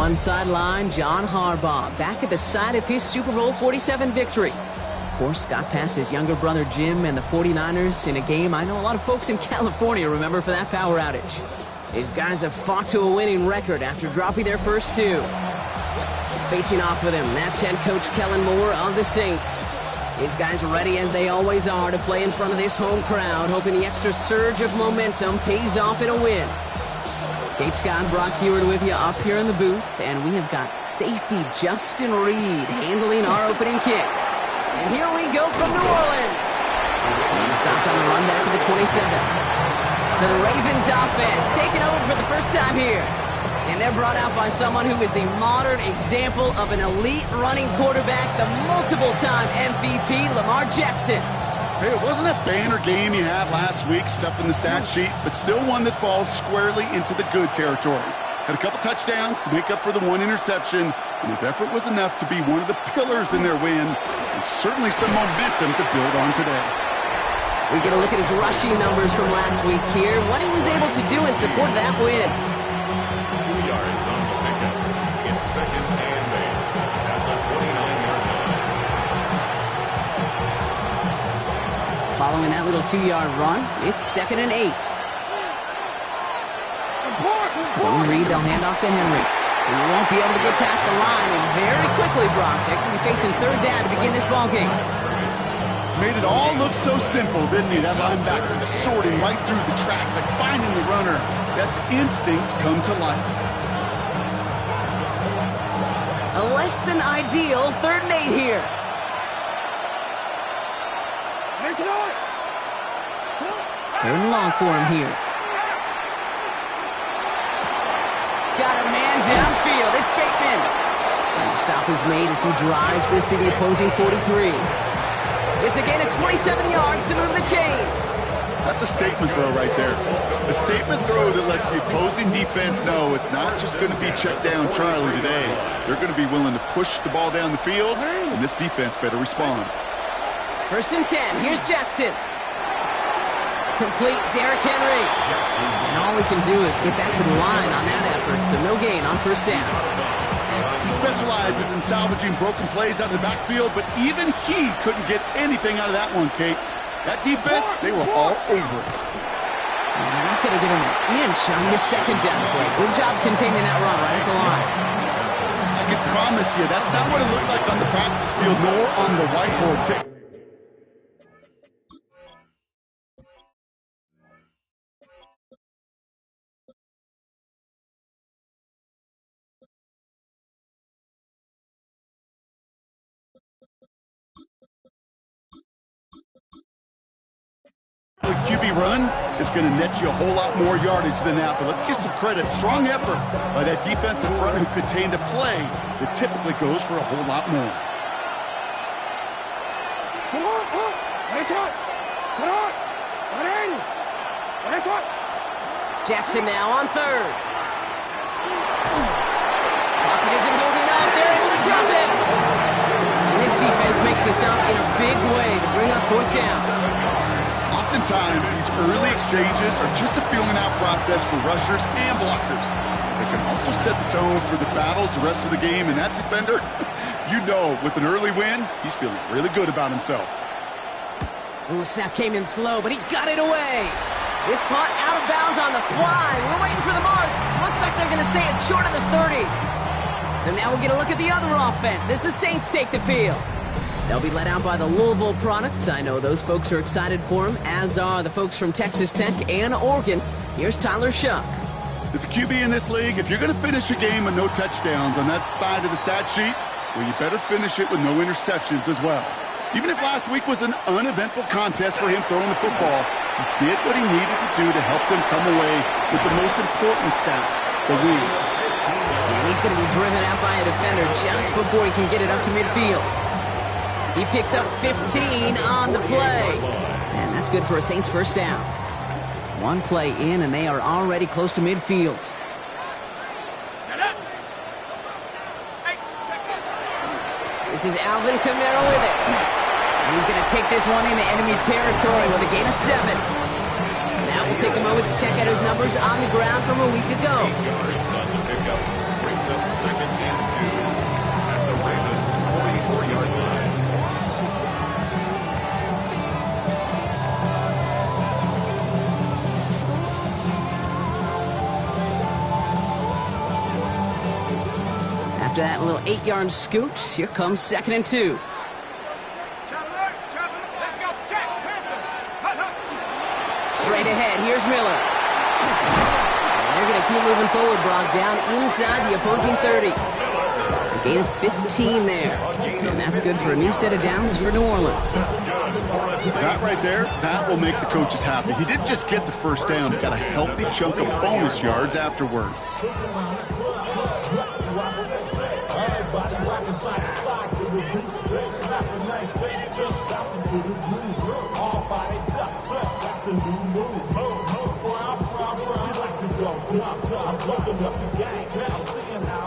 one sideline, John Harbaugh, back at the site of his Super Bowl 47 victory. Of course, got past his younger brother Jim and the 49ers in a game I know a lot of folks in California remember for that power outage. These guys have fought to a winning record after dropping their first two. Facing off with him, that's head coach Kellen Moore of the Saints. These guys are ready as they always are to play in front of this home crowd, hoping the extra surge of momentum pays off in a win. Kate Scott, Brock Heward with you up here in the booth, and we have got safety Justin Reed handling our opening kick. And here we go from New Orleans. He stopped on the run back to the 27. So the Ravens offense taking over for the first time here. And they're brought out by someone who is the modern example of an elite running quarterback, the multiple-time MVP, Lamar Jackson. Hey, it wasn't a banner game you had last week, stuff in the stat sheet, but still one that falls squarely into the good territory. Had a couple touchdowns to make up for the one interception, and his effort was enough to be one of the pillars in their win, and certainly some momentum to build on today. We get a look at his rushing numbers from last week here, what he was able to do in support of that win. 2 yards on the pickup. It's second and 8 at the 29-yard line. Following that little 2-yard run, it's second and 8. So Reed, they'll hand off to Henry. And he won't be able to get past the line, and very quickly, Brock, they're going to be facing third down to begin this ballgame. Made it all look so simple, didn't he? That linebacker sorting right through the traffic, finding the runner. That's instincts come to life. A less than ideal third and 8 here. Third and long for him here. Got a man downfield. It's Bateman. And the stop is made as he drives this to the opposing 43. It's a gain of 27 yards to move the chains. That's a statement throw right there. A statement throw that lets the opposing defense know it's not just going to be check down Charlie today. They're going to be willing to push the ball down the field, and this defense better respond. First and 10. Here's Jackson. Complete Derrick Henry. And all we can do is get back to the line on that effort, so no gain on first down. He specializes in salvaging broken plays out of the backfield, but even he couldn't get anything out of that one, Kate. That defense, they were all over it. And they're not going to get him an inch on this second down play. Good job containing that run right at the line. I can promise you, that's not what it looked like on the practice field, nor on the whiteboard, too. A QB run is going to net you a whole lot more yardage than that, but let's give some credit. Strong effort by that defensive front who contained a play that typically goes for a whole lot more. Jackson now on third. Pocket isn't holding up. They're able to drop it. And this defense makes the stop in a big way to bring up fourth down. Oftentimes, these early exchanges are just a feeling-out process for rushers and blockers. They can also set the tone for the battles the rest of the game, and that defender, you know, with an early win, he's feeling really good about himself. Ooh, snap came in slow, but he got it away. This punt out of bounds on the fly. We're waiting for the mark. Looks like they're going to say it's short of the 30. So now we'll get a look at the other offense as the Saints take the field. They'll be led out by the Louisville products. I know those folks are excited for him, as are the folks from Texas Tech and Oregon. Here's Tyler Shuck. As a QB in this league, if you're going to finish a game with no touchdowns on that side of the stat sheet, well, you better finish it with no interceptions as well. Even if last week was an uneventful contest for him throwing the football, he did what he needed to do to help them come away with the most important stat, the win. And he's going to be driven out by a defender just before he can get it up to midfield. He picks up 15 on the play. And that's good for a Saints first down. One play in, and they are already close to midfield. This is Alvin Kamara with it. And he's going to take this one into enemy territory with a gain of 7. Now we'll take a moment to check out his numbers on the ground from a week ago. Yards on the pickup brings up second little 8-yard scoot. Here comes 2nd and 2. Straight ahead, here's Miller. And they're going to keep moving forward, Brock, down inside the opposing 30. A gain of 15 there. And that's good for a new set of downs for New Orleans. That right there, that will make the coaches happy. He didn't just get the first down, he got a healthy chunk of bonus yards afterwards.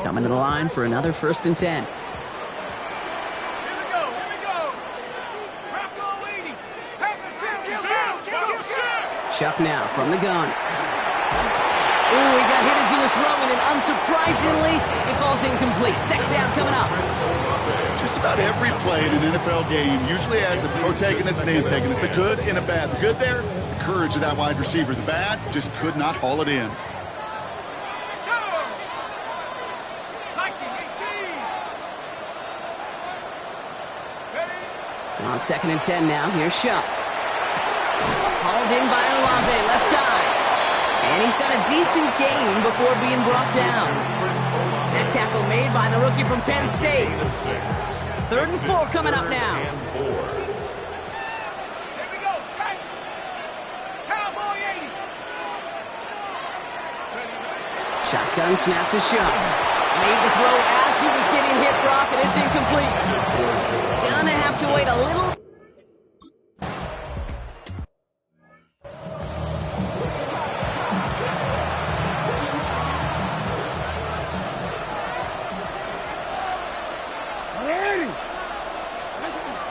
Coming to the line for another 1st and 10. Chuck now from the gun. Ooh, he got hit as he was throwing, and unsurprisingly, it falls incomplete. 2nd down coming up. Just about every play in an NFL game usually has a protagonist and antagonist, a good and a bad. The good there, the courage of that wide receiver. The bad, just could not haul it in. On 2nd and 10 now, here's Shuck. Hauled in by Olave, left side. And he's got a decent gain before being brought down. That tackle made by the rookie from Penn State. 3rd and 4 coming up now. Shotgun snap to Shuck. Made the throw as he was getting hit, Brock, and it's incomplete. Gonna have to wait a little.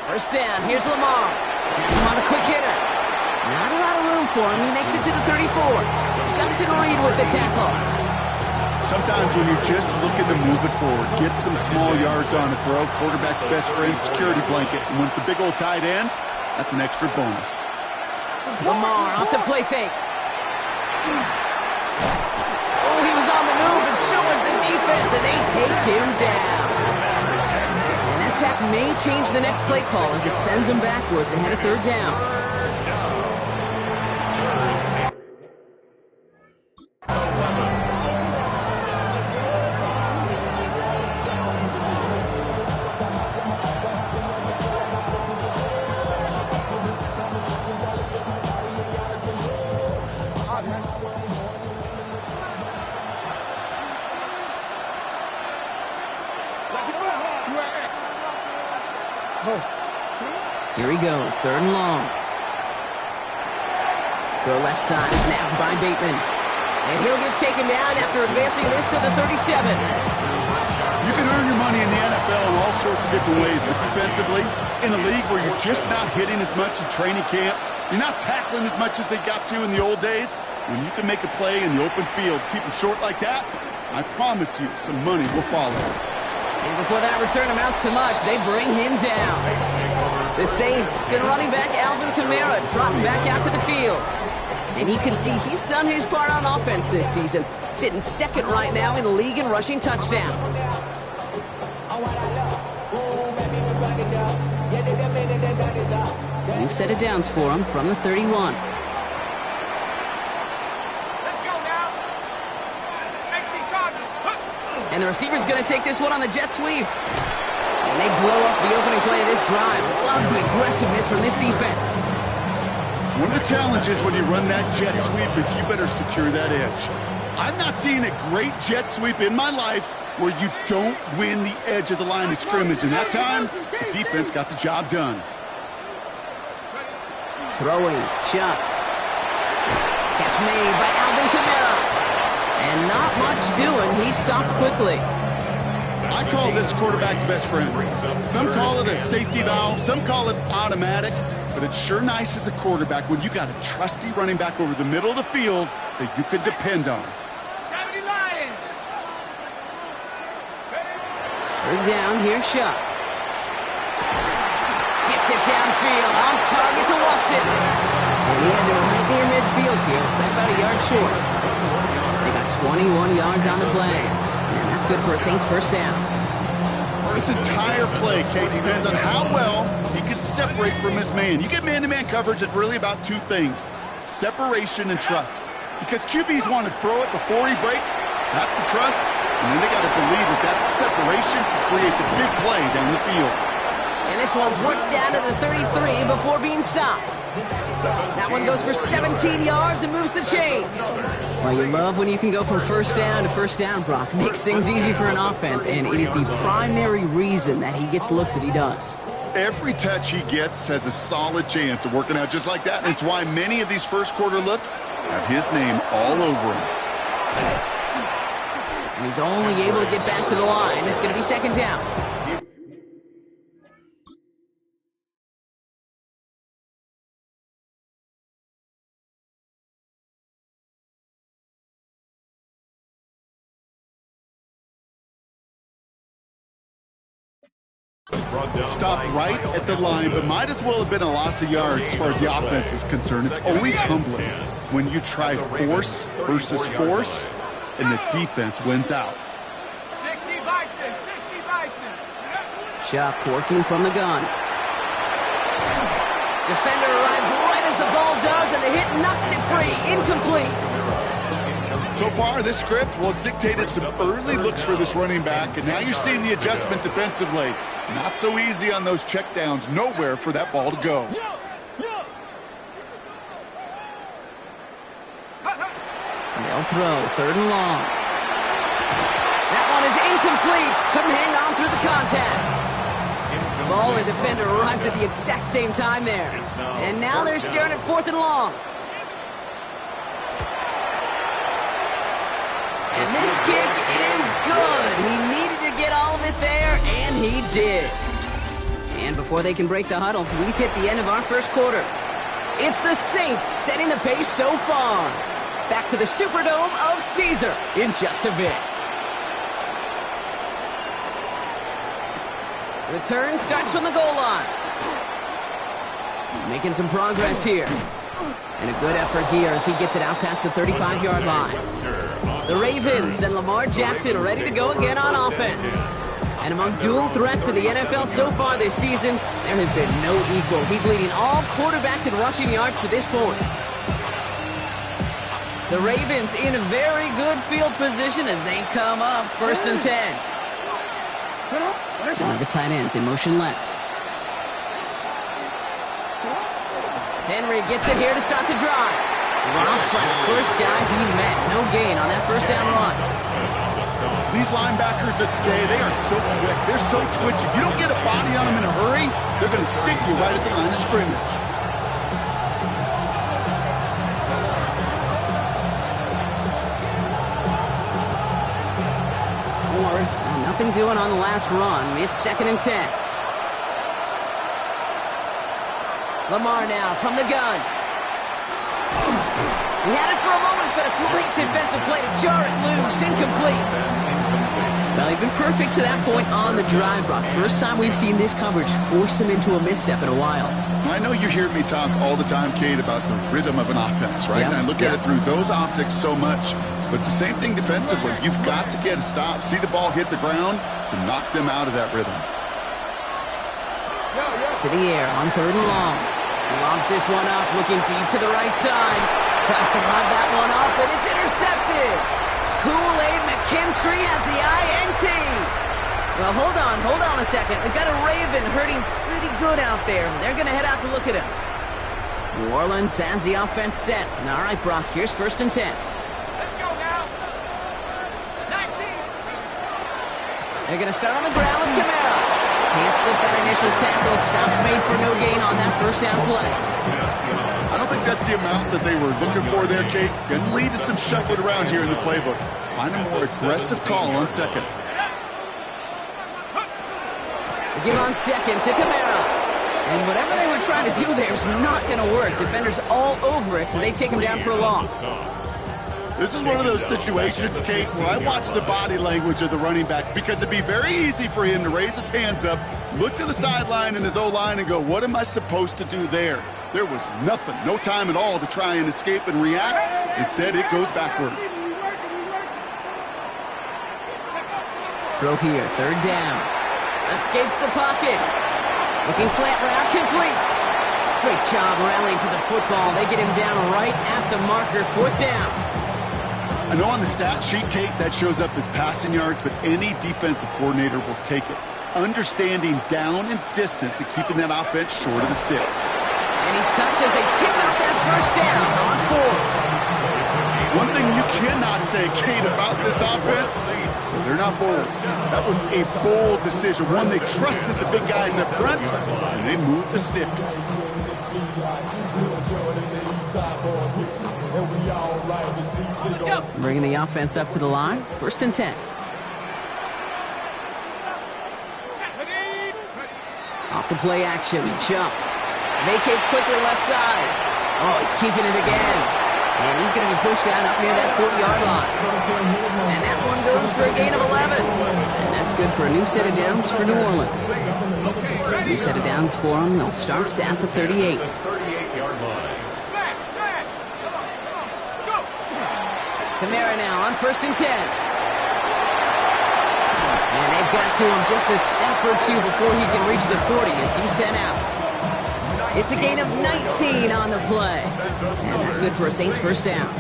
First down, here's Lamar. Gets him on a quick hitter. Not a lot of room for him. He makes it to the 34. Justin Reed with the tackle. Sometimes when you're just looking to move it forward, get some small yards on a throw, quarterback's best friend, security blanket. And when it's a big old tight end, that's an extra bonus. Lamar off the play fake. Oh, he was on the move, and so was the defense, and they take him down. And that sack may change the next play call as it sends him backwards ahead of 3rd down. Here he goes, 3rd and long. Throw left side, snapped by Bateman. And he'll get taken down after advancing this to the 37. You can earn your money in the NFL in all sorts of different ways, but defensively, in a league where you're just not hitting as much in training camp, you're not tackling as much as they got to in the old days, when you can make a play in the open field, keep them short like that, I promise you some money will follow. And before that return amounts to much, they bring him down. The Saints send running back Alvin Kamara trotting back out to the field. And he can see he's done his part on offense this season, sitting 2nd right now in the league in rushing touchdowns. New set of downs for him from the 31. And the receiver's going to take this one on the jet sweep. And they blow up the opening play of this drive. Love the aggressiveness from this defense. One of the challenges when you run that jet sweep is you better secure that edge. I've not seen a great jet sweep in my life where you don't win the edge of the line of scrimmage. And that time, the defense got the job done. Throwing, shot. Catch made by Alvin Kamara. And not much doing. He stopped quickly. I call this quarterback's best friend. Some call it a safety valve. Some call it automatic. But it's sure nice as a quarterback when you got a trusty running back over the middle of the field that you could depend on. 3rd down, here's Shuck. Gets it downfield, on target to Watson. And he has it right near midfield here. It's like about a yard short. They got 21 yards on the play. And that's good for a Saints 1st down. This entire play, Kate, depends on how well he can separate from his man. You get man-to-man coverage, it's really about two things, separation and trust. Because QBs want to throw it before he breaks, that's the trust, and then they got to believe that that separation can create the big play down the field. And this one's worked down to the 33 before being stopped. That one goes for 17 yards and moves the chains. Well, you love when you can go from first down to first down, Brock. Makes things easy for an offense, and it is the primary reason that he gets looks that he does. Every touch he gets has a solid chance of working out just like that, and it's why many of these first quarter looks have his name all over him. And he's only able to get back to the line. It's going to be second down. Stopped right at the line, but might as well have been a loss of yards as far as the offense is concerned. It's always humbling when you try force versus force, and the defense wins out. 60 Bison, 60 Bison. Shuck working from the gun. Defender arrives right as the ball does, and the hit knocks it free. Incomplete. So far, this script, well, it's dictated some early looks for this running back, and now you're seeing the adjustment defensively. Not so easy on those checkdowns. Nowhere for that ball to go. They'll throw, third and long. That one is incomplete. Couldn't hang on through the contact. Ball and defender arrived at the exact same time there. And now they're staring at fourth and long. And this kick is good. He needed to get all of it there, and he did. And before they can break the huddle, we've hit the end of our first quarter. It's the Saints setting the pace so far. Back to the Superdome of Caesar in just a bit. Return starts from the goal line. Making some progress here. And a good effort here as he gets it out past the 35-yard line. The Ravens and Lamar Jackson ready to go again on offense. And among dual threats in the NFL so far this season, there has been no equal. He's leading all quarterbacks in rushing yards to this point. The Ravens in a very good field position as they come up first and 10. One of the tight ends in motion left. Henry gets it here to start the drive. Drops by the first guy he met. No gain on that first down run. These linebackers at today, they are so quick. They're so twitchy. You don't get a body on them in a hurry, they're going to stick you right at the line of scrimmage. Nothing doing on the last run. It's second and 10. Lamar now from the gun. He had it for a moment, but a great defensive play to jar it loose. Incomplete. Well, he's been perfect to that point on the drive, Brock. First time we've seen this coverage force him into a misstep in a while. I know you hear me talk all the time, Kate, about the rhythm of an offense, right? Yep. And I look at it through those optics so much. But it's the same thing defensively. You've got to get a stop, see the ball hit the ground to knock them out of that rhythm. To the air on third and long. He lobs this one up, looking deep to the right side. Tries to lob that one up, and it's intercepted. Kool-Aid McKinstry has the INT. Well, hold on a second. We've got a Raven hurting pretty good out there. They're going to head out to look at him. New Orleans has the offense set. All right, Brock, here's first and 10. They're going to start on the ground with Kamara. Can't slip that initial tackle. Stops made for no gain on that first down play. I don't think that's the amount that they were looking for there, Kate. Going to lead to some shuffling around here in the playbook. Find a more aggressive call on second. They give on second to Kamara. And whatever they were trying to do there is not going to work. Defenders all over it, so they take him down for a loss. This is one of those situations, Kate, where I watch the body language of the running back because it'd be very easy for him to raise his hands up, look to the sideline in his O-line and go, what am I supposed to do there? There was nothing, no time at all to try and escape and react. Instead, it goes backwards. Throw here, third down. Escapes the pocket. Looking slant route, complete. Great job rallying to the football. They get him down right at the marker, 4th down. I know on the stat sheet, Kate, that shows up as passing yards, but any defensive coordinator will take it. Understanding down and distance and keeping that offense short of the sticks. And he's touched as they pick up that 1st down on 4th. One thing you cannot say, Kate, about this offense is they're not bold. That was a bold decision. One, they trusted the big guys up front, and they moved the sticks. Bringing the offense up to the line. 1st and 10. Off the play action. Jump. Vacates quickly left side. Oh, he's keeping it again. And he's going to be pushed out up near that 40-yard line. And that one goes for a gain of 11. And that's good for a new set of downs for New Orleans. New set of downs for them. They'll start at the 38. 38-yard line. Kamara now on 1st and 10. And they've got to him just a step or two before he can reach the 40 as he's sent out. It's a gain of 19 on the play. And that's good for a Saints 1st down.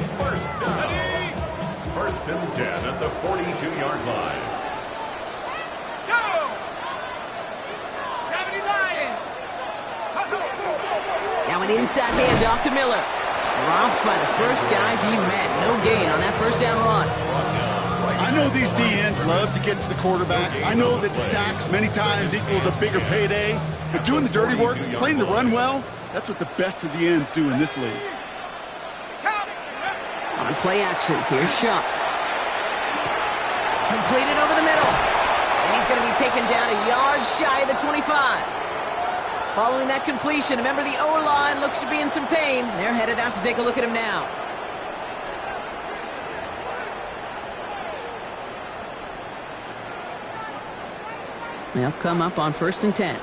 1st and 10 at the 42-yard line. Go! 70 Lions! Now an inside handoff to Miller. Dropped by the first guy he met. No gain on that 1st down run. I know these DNs love to get to the quarterback. I know that sacks many times equals a bigger payday. But doing the dirty work, playing to run well, that's what the best of the ends do in this league. On play action, here's Shuck. Completed over the middle. And he's going to be taken down a yard shy of the 25. Following that completion, remember the O-line looks to be in some pain. They're headed out to take a look at him now. They'll come up on 1st and 10.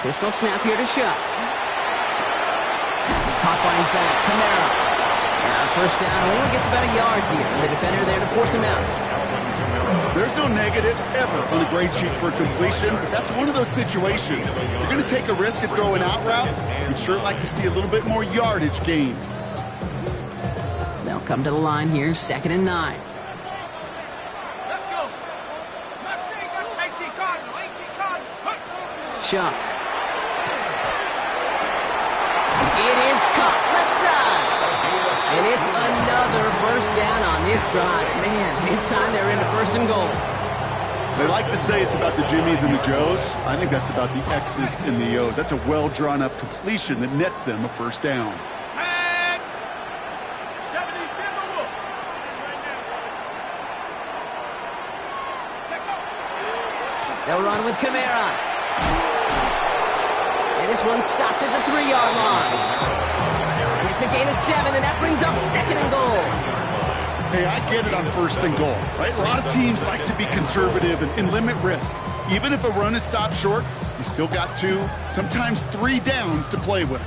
Pistol snap here to Shuck. Caught by his back. Kamara. Now 1st down only gets about a yard here. The defender there to force him out. There's no negatives ever on a grade sheet for completion, but that's one of those situations. If you're going to take a risk and throw an out route, you'd sure like to see a little bit more yardage gained. They'll come to the line here, 2nd and 9. Let's go. Shuck. It is caught left side. And it's another 1st down on this drive. Man, this time they're into 1st and goal. They like to say it's about the Jimmies and the Joes. I think that's about the X's and the O's. That's a well-drawn-up completion that nets them a 1st down. They'll run with Kamara. And this one's stopped at the 3-yard line. And it's a gain of 7, and that brings up 2nd and goal. Hey, I get it on 1st and goal, right? A lot of teams like to be conservative and limit risk. Even if a run is stopped short, you still got 2, sometimes 3 downs to play with.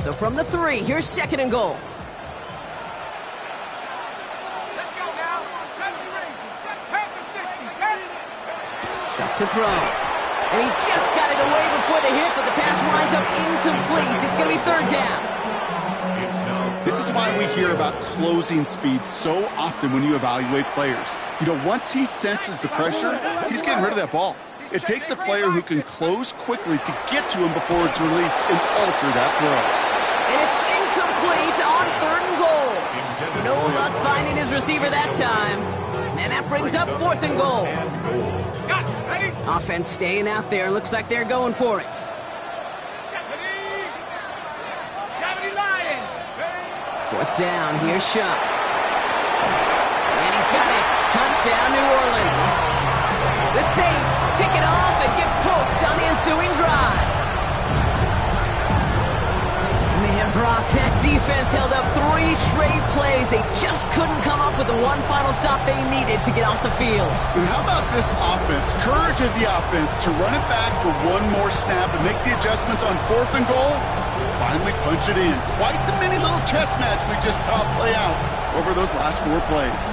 So from the 3, here's 2nd and goal. Shot to throw. And he just got it away before the hit, but the pass winds up incomplete. It's going to be 3rd down. This is why we hear about closing speed so often when you evaluate players. You know, once he senses the pressure, he's getting rid of that ball. It takes a player who can close quickly to get to him before it's released and alter that throw. And it's incomplete on 3rd and goal. No luck finding his receiver that time. And that brings up 4th and goal. Offense staying out there. Looks like they're going for it. 4th down. Here's Shuck. And he's got it. Touchdown, New Orleans. The Saints pick it off and get pokes on the ensuing drive. Man, Brock, that defense held up 3 straight plays. They just couldn't come up with the one final stop they needed to get off the field. And how about this offense? Courage of the offense to run it back for one more snap and make the adjustments on 4th and goal to finally punch it in. Quite the mini little chess match we just saw play out over those last 4 plays.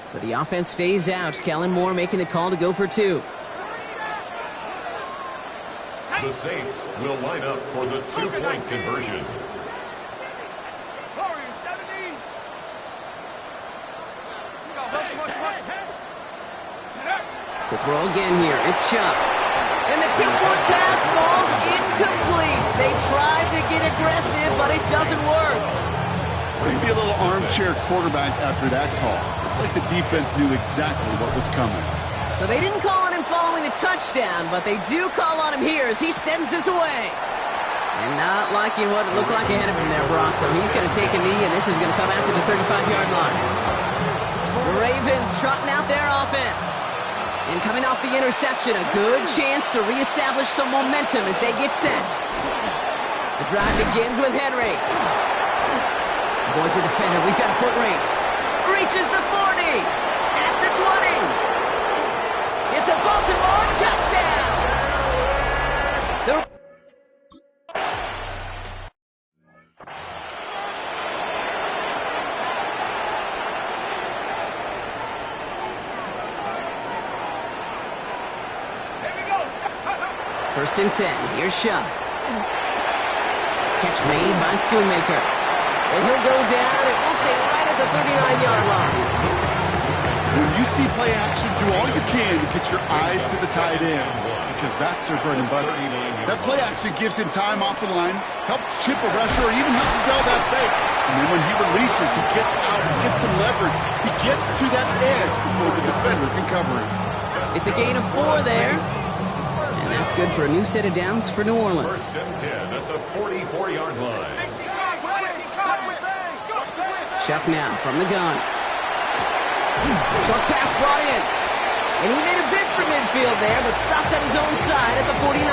So the offense stays out. Kellen Moore making the call to go for 2. The Saints will line up for the 2-point conversion. To throw again here, it's Shuck. And the tip-point pass falls incomplete. They tried to get aggressive, but it doesn't work. Maybe a little armchair quarterback after that call. Looked like the defense knew exactly what was coming. So they didn't call on him following the touchdown, but they do call on him here as he sends this away. And not liking what it looked like ahead of him there, Brock. So he's going to take a knee, and this is going to come out to the 35-yard line. The Ravens trotting out their offense. And coming off the interception, a good chance to reestablish some momentum as they get set. The drive begins with Henry. Avoids a defender. We've got a foot race. Reaches the 40. At the 20. It's a Baltimore touchdown. First and 10. Here's Shuck. Catch made by Schoonmaker. And he'll go down, and we'll say right at the 39-yard line. When you see play action, do all you can to get your eyes to the tight end, because that's their bread and butter. That play action gives him time off the line, helps chip a rusher, or even helps sell that fake. And then when he releases, he gets out, he gets some leverage. He gets to that edge before the defender can cover him. It's a gain of 4 there. And that's good for a new set of downs for New Orleans. First and 10 at the 44-yard line. Shuck now from the gun. Short pass brought in. And he made a bid for midfield there, but stopped on his own side at the 49.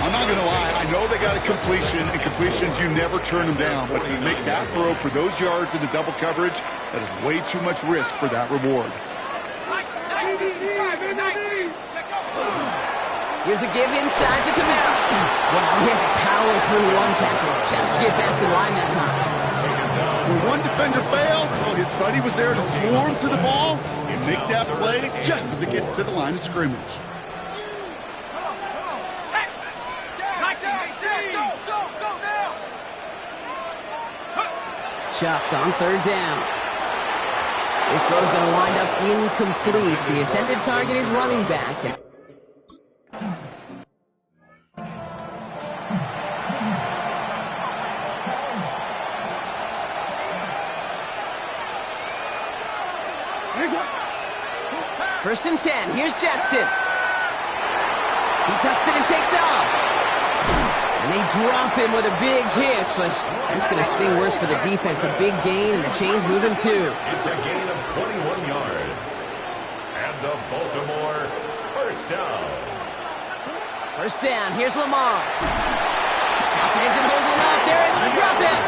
I'm not going to lie. I know they got a completion, and completions, you never turn them down. But to make that throw for those yards in the double coverage, that is way too much risk for that reward. Here's a give inside to Camaro. Well, he had to power through one tackle just to get back to the line that time. When one defender failed, well, his buddy was there to swarm to the ball and make that play just as it gets to the line of scrimmage. Shuck on 3rd down. This throw's going to wind up incomplete. The intended target is running back. First and 10. Here's Jackson. He tucks it and takes off. And they drop him with a big hit, but that's going to sting worse for the defense. A big gain, and the chain's moving too. It's a gain of 21 yards. And the Baltimore first down. First down. Here's Lamar. Hopkins and holds it up. They're able to drop him.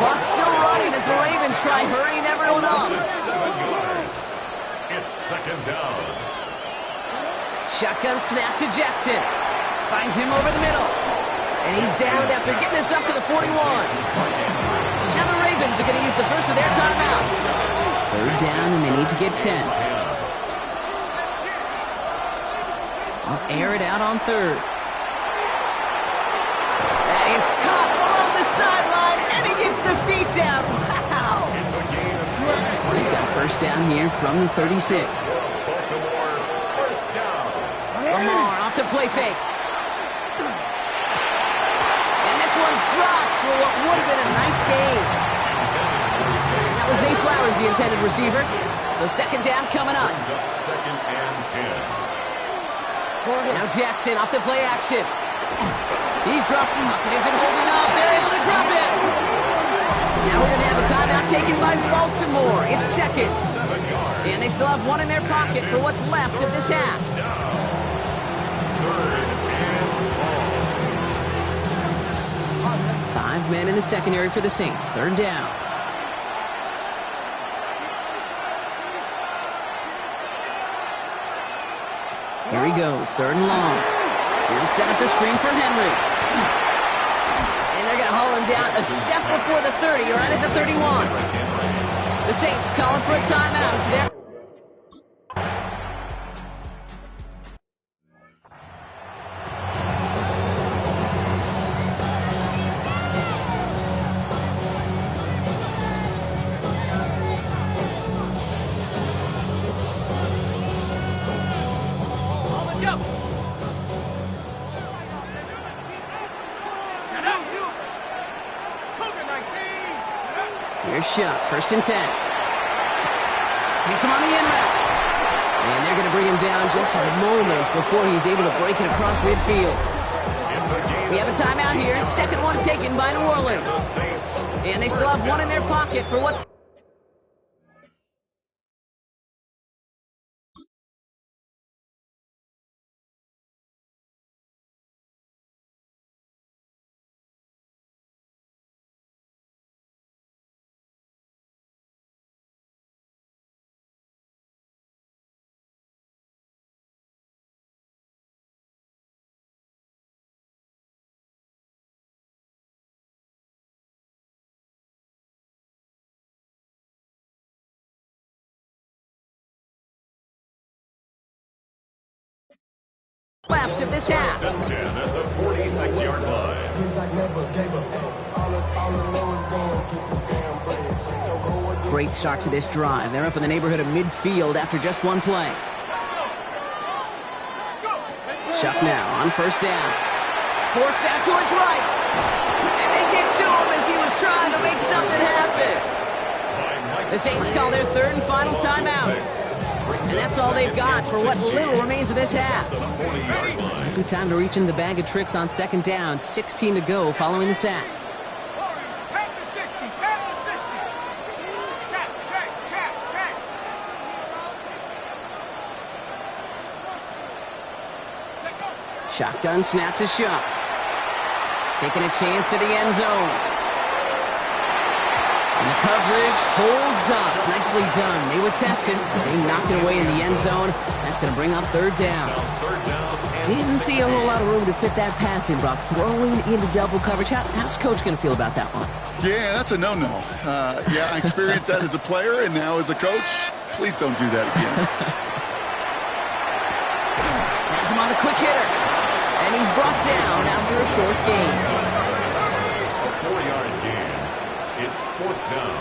Clock's still running as the Ravens try hurrying everyone up. 7 yards. It's second down. Shotgun snap to Jackson. Finds him over the middle. And he's down after getting this up to the 41. Now the Ravens are going to use the first of their timeouts. 3rd down, and they need to get 10. I'll air it out on 3rd. That is caught along the sideline, and he gets the feet down. Wow! It's a gain of 3. They've got first down here from the 36. Baltimore first down. Lamar off the play fake. And this one's dropped for what would have been a nice gain. That was Zay Flowers, the intended receiver. So second down coming up. Brings up second and 10. Now Jackson off the play action. He's dropping. It isn't holding up. They're able to drop it. Now we're going to have a timeout taken by Baltimore. It's seconds. And they still have one in their pocket for what's left of this half. 5 men in the secondary for the Saints. Third down. Here he goes, third and long. He'll set up the screen for Henry. And they're going to haul him down a step before the 30, or right at the 31. The Saints calling for a timeout. So they're shot. First and 10. Hits him on the in route. And they're going to bring him down just a moment before he's able to break it across midfield. We have a timeout here. Second one taken by New Orleans. And they still have one in their pocket for what's... left of this half. At the 46-yard line. Great start to this drive. They're up in the neighborhood of midfield after just one play. Chuck now on first down. Forced out to his right. And they get to him as he was trying to make something happen. The Saints call their third and final timeout. And that's all they've got for what little remains of this half. Good time to reach in the bag of tricks on second down. 16 to go following the sack. Back to 60. Back to 60. Check. Shotgun snap to Shuck. Taking a chance to the end zone. And the coverage holds up. Nicely done. They were tested. They knocked it away in the end zone. That's going to bring up third down. Didn't see a whole lot of room to fit that pass in, Brock. Throwing into double coverage. How's Coach going to feel about that one? Yeah, that's a no-no. Yeah, I experienced that as a player, and now as a coach, please don't do that again. Has him on the quick hitter. And he's brought down after a short gain. A 4-yard gain. It's fourth down.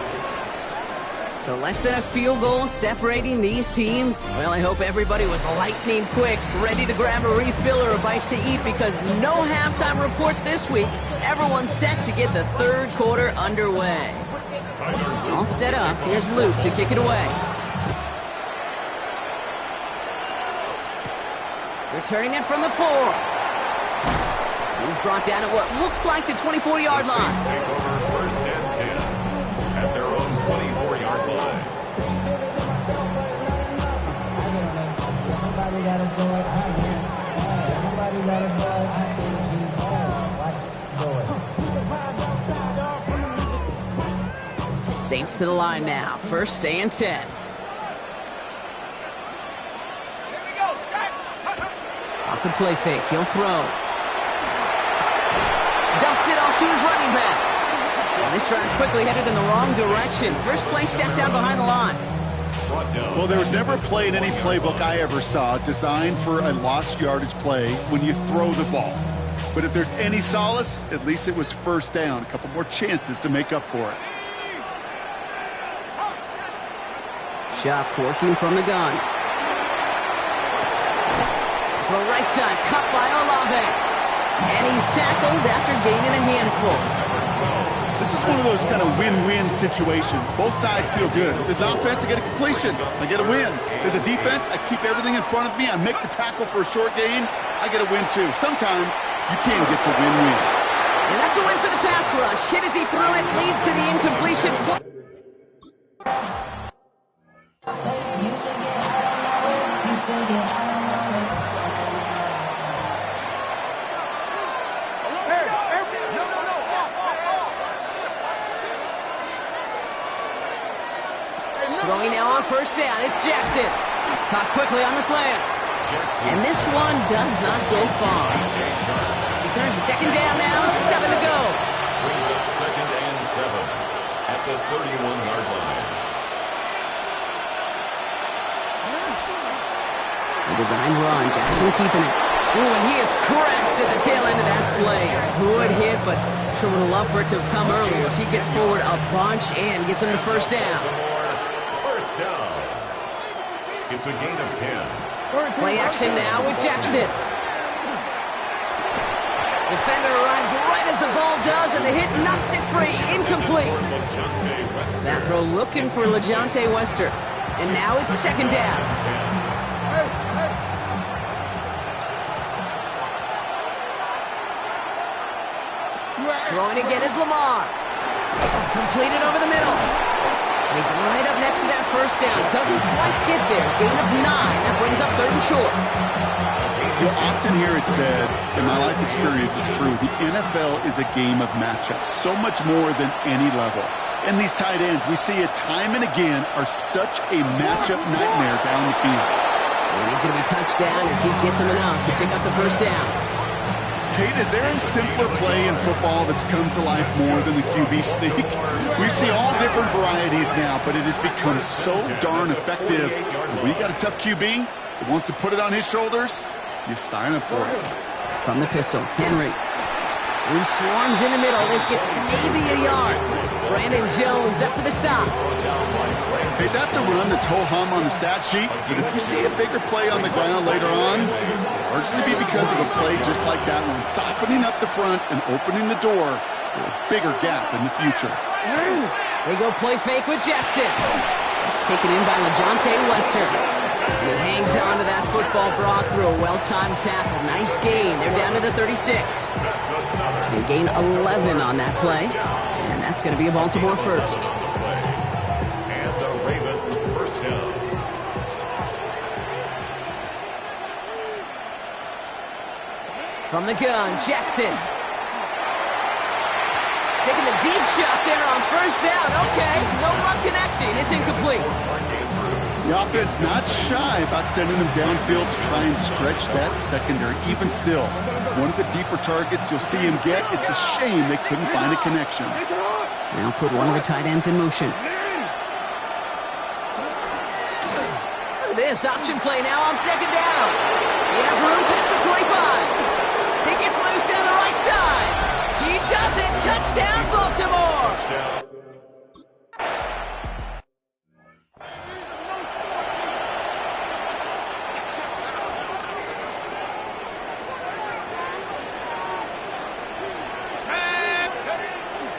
So less than a field goal separating these teams. Well, I hope everybody was lightning quick, ready to grab a refill or a bite to eat, because no halftime report this week. Everyone's set to get the third quarter underway. All set up. Here's Luke to kick it away. Returning it from the 4. He's brought down at what looks like the 24-yard line. Saints take over first and 10 at their own 24-yard line. Saints to the line now. First and 10. Here we go, Shaq. Off the play fake. He'll throw. Dumps it off to his running back. And this drive's quickly headed in the wrong direction. First play set down behind the line. Well, there was never a play in any playbook I ever saw designed for a lost yardage play when you throw the ball. But if there's any solace, at least it was first down. A couple more chances to make up for it. Shuck working from the gun. For right side, cut by Olave. And he's tackled after gaining a handful. This is one of those kind of win-win situations. Both sides feel good. As an offense, I get a completion. I get a win. As a defense, I keep everything in front of me. I make the tackle for a short gain. I get a win, too. Sometimes You can't get to win-win. And that's a win for the pass rush. Hit as he threw it, leads to the incompletion. Throwing now on first down, it's Jackson. Caught quickly on the slant. And this one does not go far. He turned second down now, 7 to go. Brings up 2nd and 7 at the 31-yard line. A design run, Jackson keeping it. Ooh, and he is cracked at the tail end of that play. A good hit, but sure would have loved for it to have come earlier as he gets forward a bunch and gets him to first down. First down. It's a gain of 10. Play action now with Jackson. Defender arrives right as the ball does, and the hit knocks it free. Incomplete. That throw looking for LeJohntay Wester. And now it's second down. Throwing again is Lamar. Completed over the middle. And he's right up next to that first down. Doesn't quite get there. Gain of 9. That brings up 3rd and short. You'll often hear it said, in my life experience, it's true, the NFL is a game of matchups, so much more than any level. And these tight ends, we see it time and again, are such a matchup nightmare down the field. And he's going to be touched down as he gets him enough to pick up the first down. Kate, is there a simpler play in football that's come to life more than the QB sneak? We see all different varieties now, but it has become so darn effective. And when you got a tough QB that wants to put it on his shoulders, you sign up for it. From the pistol, Henry. He swarms in the middle. This gets maybe a yard. Brandon Jones up for the stop. Hey, that's a run that's ho-hum on the stat sheet, but if you see a bigger play on the ground later on, it'll largely be because of a play just like that one, softening up the front and opening the door for a bigger gap in the future. They go play fake with Jackson. It's taken in by LeJohntay Wester. And he hangs on to that football, Brock, through a well-timed tackle. Nice gain. They're down to the 36. They gain 11 on that play. And that's going to be a Baltimore first. And the Ravens first down. From the gun, Jackson. Taking the deep shot there on first down. Okay, no luck connecting. It's incomplete. The offense not shy about sending them downfield to try and stretch that secondary. Even still, one of the deeper targets you'll see him get, it's a shame they couldn't find a connection. Now put one of the tight ends in motion. Look at this, option play now on second down. He has room past the 25. He gets loose down the right side. He does it, touchdown Baltimore.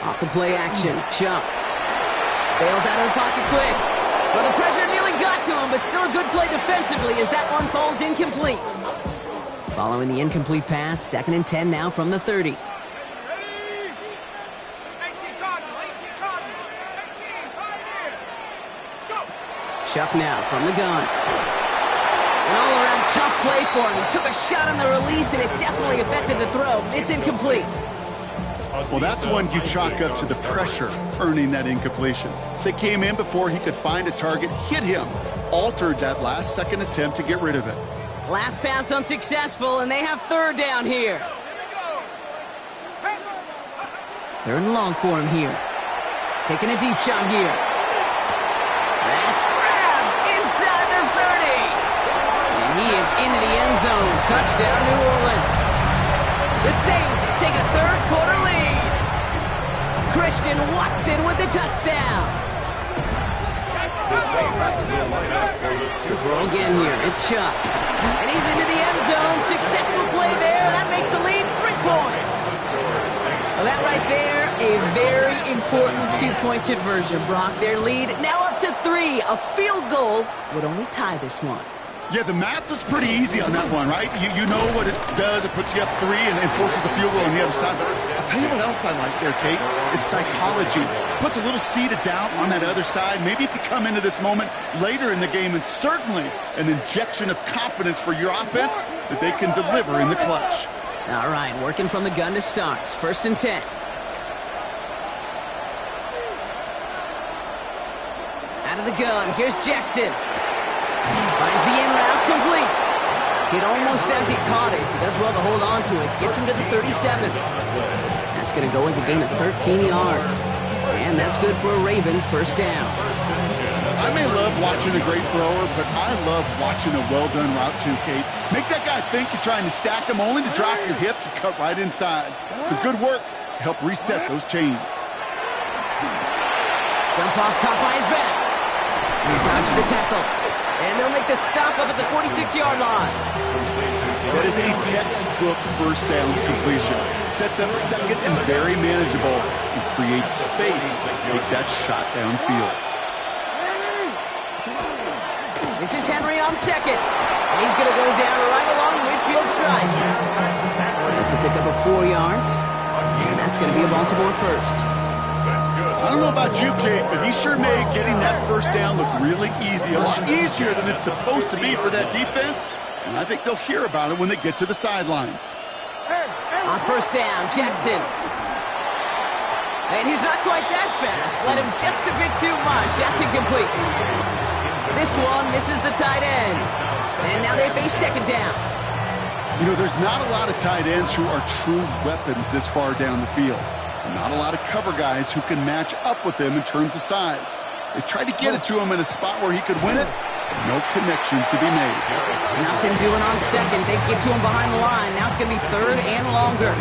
Off the play action, Chuck. Bails out of the pocket quick. Well, the pressure nearly got to him, but still a good play defensively as that one falls incomplete. Following the incomplete pass, 2nd and 10 now from the 30. Chuck now from the gun. An all-around tough play for him. He took a shot on the release, and it definitely affected the throw. It's incomplete. Well, that's one you chalk up to the pressure earning that incompletion. They came in before he could find a target, hit him, altered that last-second attempt to get rid of it. Last pass unsuccessful, and they have 3rd down here. 3rd and long for him here. Taking a deep shot here. That's grabbed inside the 30. And he is into the end zone. Touchdown, New Orleans. The Saints take a 3rd quarter lead. Christian Watson with the touchdown. The Saints will line up for the To throw again here, it's Chuck. And he's into the end zone. Successful play there. That makes the lead 3 points. Well, that right there, a very important 2-point conversion, Brock. Their lead now up to 3. A field goal would only tie this one. Yeah, the math was pretty easy on that one, right? You know what it does. It puts you up 3 and forces a field goal on the other side. I'll tell you what else I like there, Kate. It's psychology. Puts a little seed of doubt on that other side. Maybe if you come into this moment later in the game, and certainly an injection of confidence for your offense that they can deliver in the clutch. All right, working from the gun to start. 1st and 10. Out of the gun, here's Jackson. Finds the in route, complete. Hit almost as he caught it. He does well to hold on to it. Gets him to the 37. That's going to go as a gain of 13 yards. And that's good for a Ravens 1st down. I may love watching a great thrower, but I love watching a well-done route too, Kate. Make that guy think you're trying to stack him, only to drop your hips and cut right inside. Some good work to help reset those chains. Jump off, caught by his back. He dodged the tackle. And they'll make the stop up at the 46-yard line. That is a textbook 1st down completion. Sets up 2nd and very manageable and creates space to take that shot downfield. This is Henry on 2nd. And he's going to go down right along the midfield stripe. That's a pickup of 4 yards. And that's going to be a Baltimore 1st. I don't know about you, Kate, but he sure made getting that 1st down look really easy. A lot easier than it's supposed to be for that defense. And I think they'll hear about it when they get to the sidelines. On 1st down, Jackson. And he's not quite that fast. Let him just a bit too much. That's incomplete. This one misses the tight end. And now they face 2nd down. You know, there's not a lot of tight ends who are true weapons this far down the field. Not a lot of cover guys who can match up with them in terms of size. They tried to get it to him in a spot where he could win it. No connection to be made. Nothing doing on 2nd. They get to him behind the line. Now it's going to be 3rd and longer.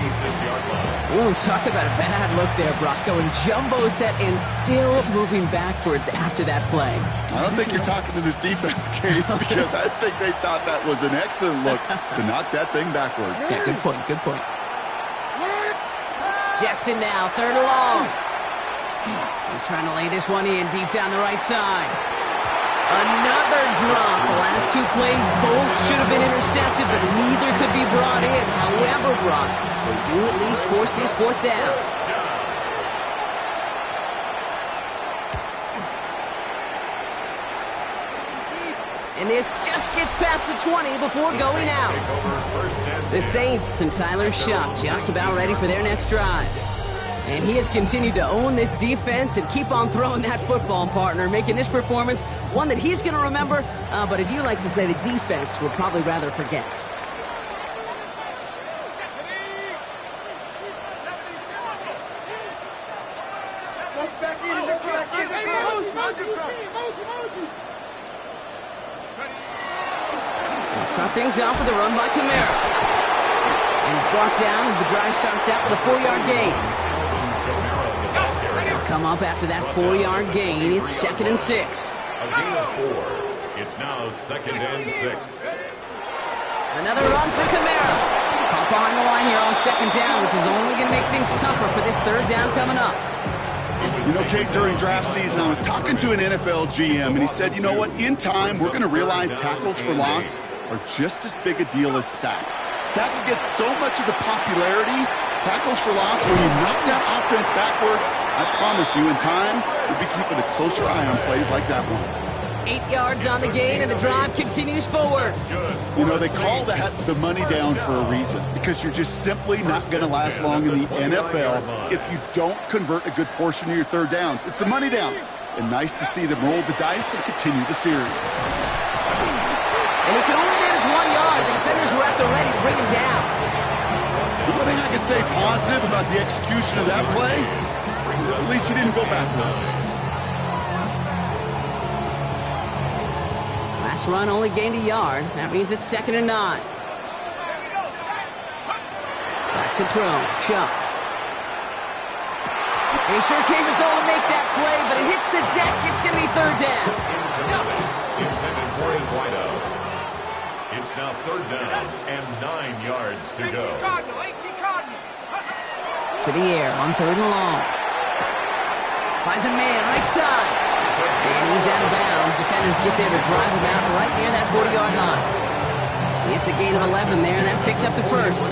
Ooh, talk about a bad look there, Brock. Going jumbo set and still moving backwards after that play. I don't think you're talking to this defense, Kate, because I think they thought that was an excellent look to knock that thing backwards. Yeah, good point, good point. Jackson now, 3rd and long. He's trying to lay this one in deep down the right side. Another drop. The last 2 plays both should have been intercepted, but neither could be brought in. However, Brock, they do at least force this 4th down. And this just gets past the 20 before going out. The Saints and Tyler Shuck just about ready for their next drive. And he has continued to own this defense and keep on throwing that football, partner, making this performance one that he's going to remember, but as you like to say, the defense will probably rather forget. Start things off with a run by Kamara. And he's brought down as the drive starts out with a 4-yard gain. They'll come up after that 4-yard gain. It's 2nd and 6. A gain of 4. It's now 2nd and 6. Another run for Kamara. Caught behind the line here on 2nd down, which is only going to make things tougher for this 3rd down coming up. You know, Kate, during draft season, I was talking to an NFL GM, and he said, you know what, in time, we're going to realize tackles for loss are just as big a deal as sacks. Sacks get so much of the popularity. Tackles for loss, when you knock that offense backwards, I promise you, in time, you'll be keeping a closer eye on plays like that one. 8 yards on the gain, and the drive continues forward. You know, they call that the money down for a reason, because you're just simply not going to last long in the NFL if you don't convert a good portion of your 3rd downs. It's the money down. And nice to see them roll the dice and continue the series. And he can only manage 1 yard. The defenders were at the ready to bring him down. The only thing I can say positive about the execution of that play is at least he didn't go backwards. Last run only gained a yard. That means it's 2nd and 9. Back to throw. Shuck. And he sure came his all to make that play, but it hits the deck. It's going to be 3rd down. Intended for his wideout. It's now 3rd down and 9 yards to go. To the air on 3rd and long. Finds a man right side. And he's out of bounds. Defenders get there to drive him out right near that 40-yard line. It's a gain of 11 there, and that picks up the first.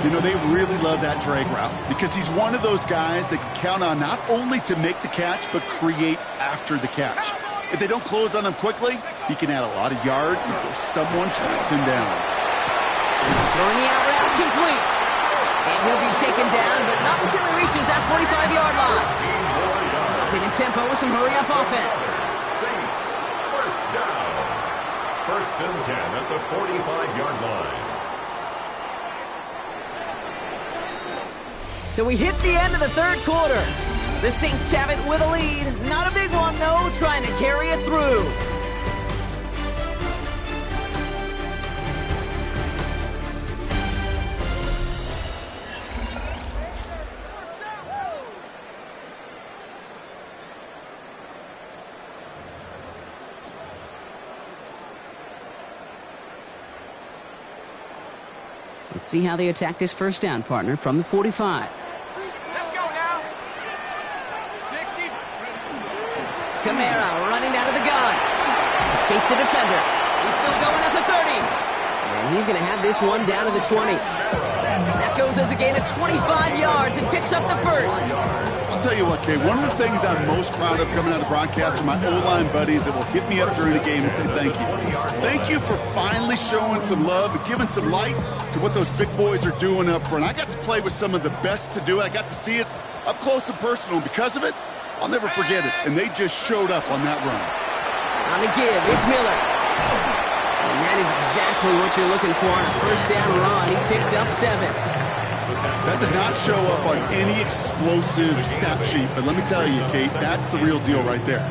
You know, they really love that drag route because he's one of those guys that can count on not only to make the catch, but create after the catch. If they don't close on him quickly, he can add a lot of yards before someone tracks him down. Throwing the out route complete. And he'll be taken down, but not until he reaches that 45-yard line. Upping in tempo with some hurry-up offense. Saints, first down. First and 10 at the 45-yard line. So we hit the end of the third quarter. The Saints have it with a lead. Not a big one, though, trying to carry it through. Let's see how they attack this first down, partner, from the 45. Let's go now. 60. Kamara running out of the gun. Escapes the defender. He's still going at the 30. And he's going to have this one down to the 20. That goes as a gain of 25 yards and picks up the first. I'll tell you what, Kay, one of the things I'm most proud of coming out of the broadcast are my O-line buddies that will hit me up during the game and say thank you. Thank you for finally showing some love and giving some light to what those big boys are doing up front. I got to play with some of the best to do it. I got to see it up close and personal. Because of it, I'll never forget it. And they just showed up on that run. On the give, it's Miller. And that is exactly what you're looking for on a first down run. He picked up 7. That does not show up on any explosive stat sheet, but let me tell you, Kate, that's the real deal right there.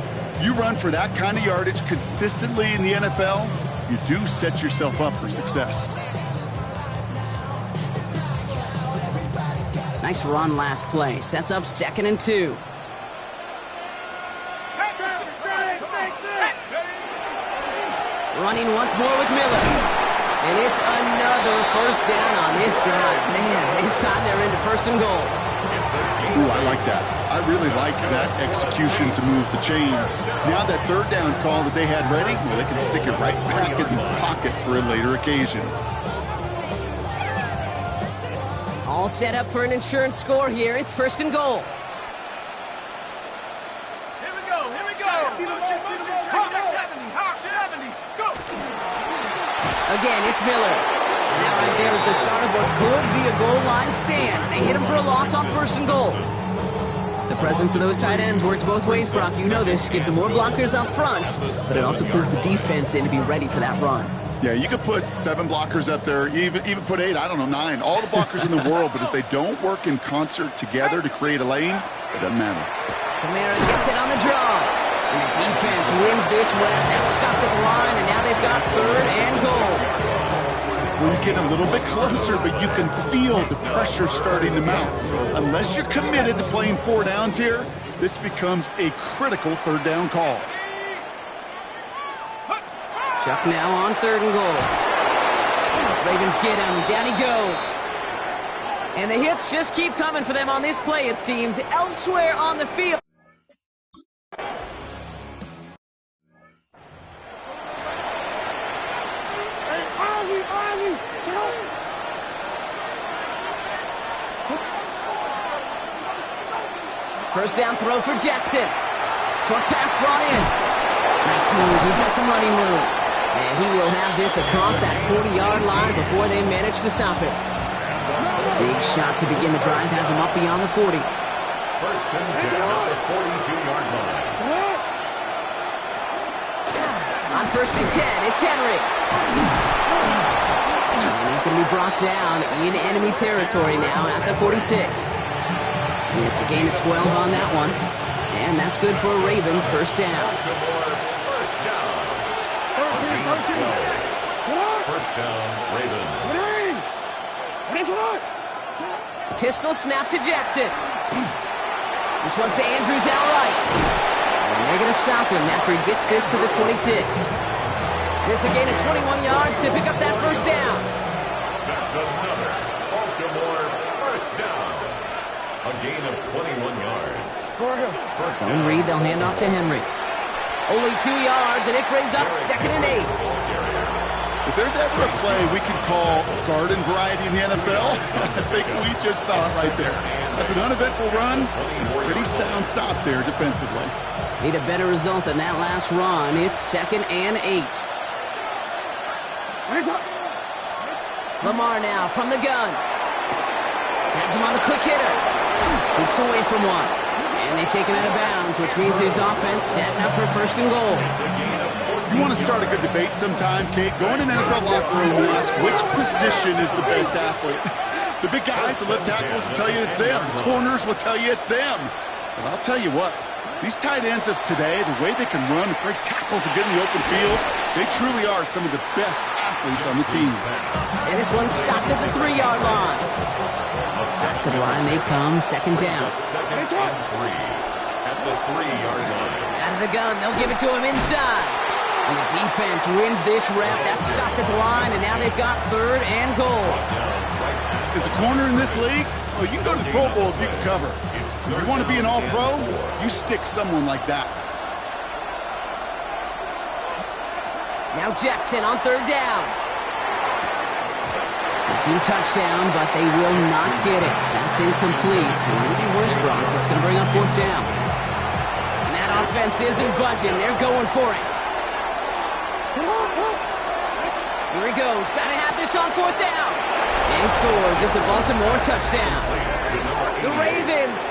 You run for that kind of yardage consistently in the NFL, you do set yourself up for success. Nice run last play. Sets up 2nd and 2. Running once more with Miller. And it's another first down on this drive. Man, this time they're into 1st and goal. Ooh, I like that. I really like that execution to move the chains. Now that 3rd down call that they had ready, well, they can stick it right back in the pocket for a later occasion. All set up for an insurance score here. It's 1st and goal. Here we go. Hawk 70, go. Again, it's Miller. And that right there is the start of what could be a goal line stand. They hit him for a loss on 1st and goal. The presence of those tight ends works both ways, Brock. You know this. Gives them more blockers up front, but it also pulls the defense in to be ready for that run. Yeah, you could put 7 blockers up there, even put 8, I don't know, 9. All the blockers in the world, but if they don't work in concert together to create a lane, it doesn't matter. Kamara gets it on the draw. And the defense wins this one. That's stopped at the line, and now they've got 3rd and goal. Well, you're getting a little bit closer, but you can feel the pressure starting to mount. Unless you're committed to playing 4 downs here, this becomes a critical 3rd down call. Chuck now on 3rd and goal. Ravens get him. Down he goes. And the hits just keep coming for them on this play, it seems. Elsewhere on the field. First down throw for Jackson. Short pass brought in. Nice move. He's got some running room. And he will have this across that 40-yard line before they manage to stop it. Big shot to begin the drive has him up beyond the 40. First and 10 at the 42-yard line. On 1st and 10, it's Henry. And he's going to be brought down in enemy territory now at the 46. It's a gain of 12 on that one. And that's good for Ravens first down. First down. First down, Ravens. Pistol snap to Jackson. This one's to Andrews outright. And they're going to stop him after he gets this to the 26. It's a gain of 21 yards to pick up that first down. That's another Baltimore first down. A gain of 21 yards. Zone read, they'll hand off to Henry. Only 2 yards, and it brings up 2nd and 8. If there's ever a play we can call garden variety in the NFL, I think we just saw it right there. That's an uneventful run, and a pretty sound stop there defensively. Need a better result than that last run. It's 2nd and 8. Lamar now from the gun. Has him on the quick hitter. Keeps away from one. And they take him out of bounds, which means his offense setting up for 1st and goal. You want to start a good debate sometime, Kate? Go in an NFL locker room and ask which position is the best athlete. The big guys, the left tackles will tell you it's them. The corners will tell you it's them. But I'll tell you what, these tight ends of today, the way they can run, the great tackles and get in the open field, they truly are some of the best athletes on the team. And this one's stopped at the 3-yard line. Back to the line they come, 2nd down. 2nd and 3 at the 3-yard line. Out of the gun, they'll give it to him inside. And the defense wins this rep. That's stopped at the line, and now they've got 3rd and goal. As a corner in this league, well, you can go to the Pro Bowl if you can cover. If you want to be an all-pro, you stick someone like that. Now Jackson on 3rd down. Thinking touchdown, but they will not get it. That's incomplete. Maybe worse, Brock. It's going to bring up 4th down. And that offense isn't budging. They're going for it. Here he goes. Got to have this on 4th down. And he scores. It's a Baltimore touchdown. The Ravens.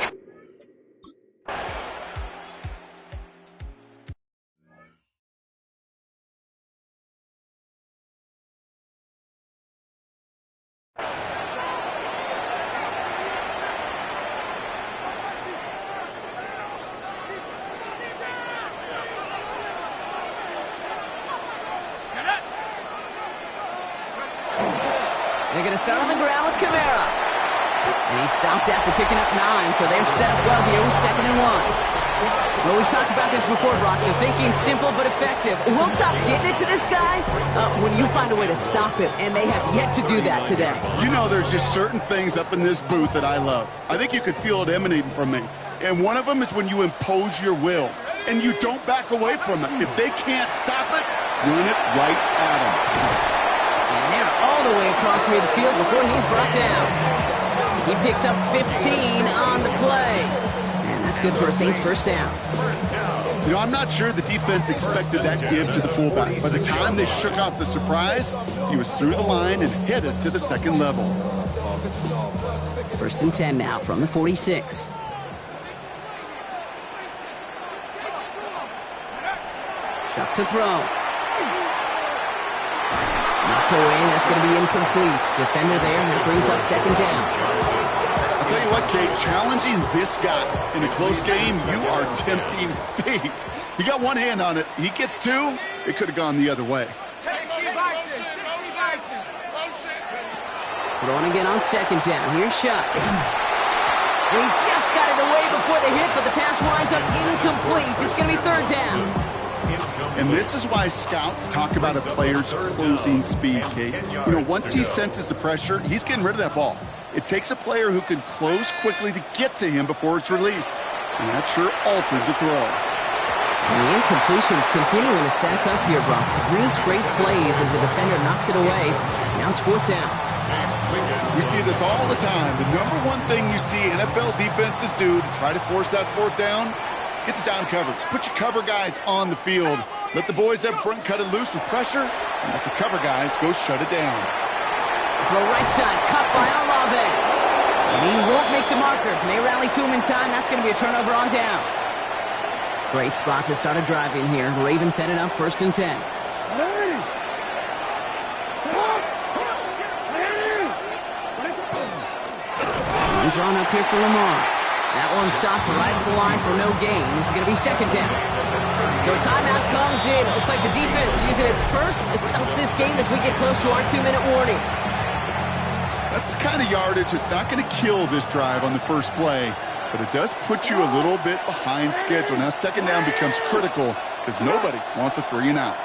They're going to start on the ground with Kamara. And he stopped after picking up 9, so they're set up well here with 2nd and 1. Well, we've talked about this before, Brock. The thinking's simple but effective. We'll stop getting it to this guy when you find a way to stop him, and they have yet to do that today. You know, there's just certain things up in this booth that I love. I think you could feel it emanating from me. And one of them is when you impose your will, and you don't back away from it. If they can't stop it, run it right at them. And they're all the way across midfield before he's brought down. He picks up 15 on the play. And that's good for a Saints 1st down. You know, I'm not sure the defense expected that give to the fullback. By the time they shook off the surprise, he was through the line and headed to the 2nd level. 1st and 10 now from the 46. Chuck to throw. Knocked away, that's going to be incomplete. Defender there, and that brings up 2nd down. I'll tell you what, Kate, challenging this guy in a close game, you are tempting fate. He got one hand on it. He gets 2, it could have gone the other way. Throwing again on 2nd down. Here's Shuck. He just got it away before the hit, but the pass winds up incomplete. It's going to be 3rd down. And this is why scouts talk about a player's closing speed, Kate. You know, once he senses the pressure, he's getting rid of that ball. It takes a player who can close quickly to get to him before it's released. And that sure altered the throw. And the incompletions continuing to stack up here, Brock. 3 straight plays as the defender knocks it away. Now it's 4th down. We see this all the time. The number one thing you see NFL defenses do to try to force that 4th down, it's down coverage. Put your cover guys on the field. Let the boys up front cut it loose with pressure, and let the cover guys go shut it down. Throw right side, cut by Olave. And he won't make the marker. Can they rally to him in time? That's going to be a turnover on downs. Great spot to start a drive in here. Ravens set it up 1st and 10. One drawn up here for Lamar. That one stopped right at the line for no gain. This is going to be 2nd down. So a timeout comes in. It looks like the defense using its first. It stops this game as we get close to our 2-minute warning. That's the kind of yardage that's not going to kill this drive on the first play, but it does put you a little bit behind schedule. Now 2nd down becomes critical because nobody wants a 3 and out.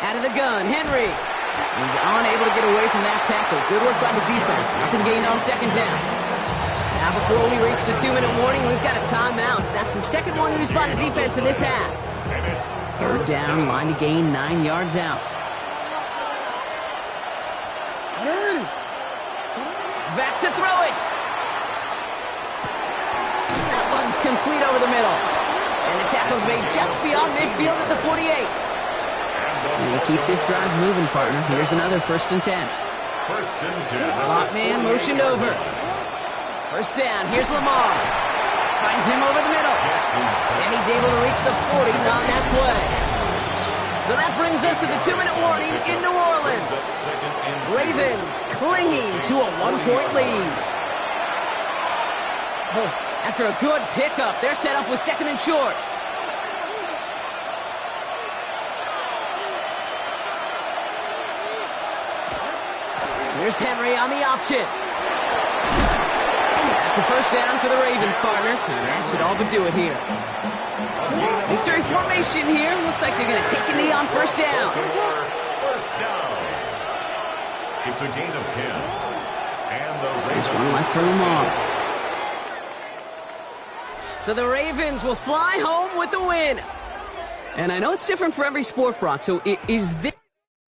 Out of the gun, Henry. He's unable to get away from that tackle. Good work by the defense. Nothing gained on 2nd down. Now before we reach the 2-minute warning, we've got a timeout. That's the second one used by the defense in this half. And it's Third down, line to gain 9 yards out. Back to throw it. That one's complete over the middle. And the tackle's made just beyond midfield at the 48. You keep this drive moving, partner. Here's another 1st and 10. first and 10. Slot man motioned over. First down, here's Lamar. Finds him over the middle. And he's able to reach the 40 on that play. So that brings us to the 2-minute warning in New Orleans. Ravens clinging to a 1-point lead. After a good pickup, they're set up with 2nd and short. Here's Henry on the option. That's a 1st down for the Ravens, partner. And that should all but do it here. Victory formation here. Looks like they're going to take a knee on 1st down. First down. It's a gain of 10. And the There's Ravens. one left for Lamar. So the Ravens will fly home with the win. And I know it's different for every sport, Brock. So is this...